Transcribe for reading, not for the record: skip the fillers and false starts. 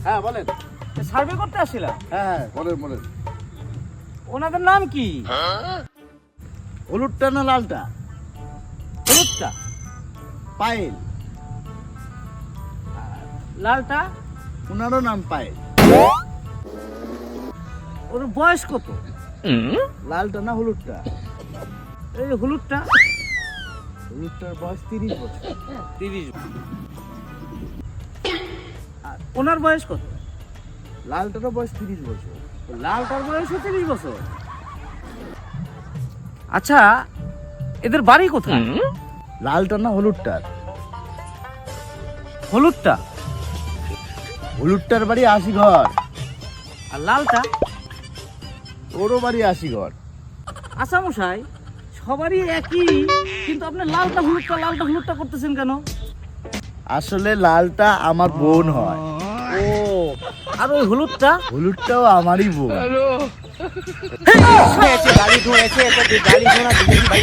হ্যাঁ বলেন। সার্ভে করতে আসছিলাম। হ্যাঁ বলেন বলেন। ওনাদের নাম কি? হলুদটা না লালটা? হলুদটা। পায়েল। লালটা? ওনারও নাম পায়েল। ওর বয়স কত? লালটা না হলুদটা? এই যে হলুদটা। হলুদটার বয়স 30 বছর। 30। আর ওনার বয়স কত? লালটারও বয়স 30 বছর। লালটার বয়স 30 বছর। আচ্ছা, এদের বাড়ি কোথায়? লালটা না হলুদটার? হলুদটা। হলুদটার বাড়ি 80 ঘর। আর লালটা? ওরও বাড়ি 80 ঘর। আচ্ছা মশাই, সবারই একই, কিন্তু আপনি লালটা হলুদটা করতেছেন কেন? আসলে লালটা আমার বোন হয়। ও, আর ওই হলুদটা? হলুদটাও আমারই বোন। গাড়ি ধরেছে, গাড়ি ধোনা, ভাই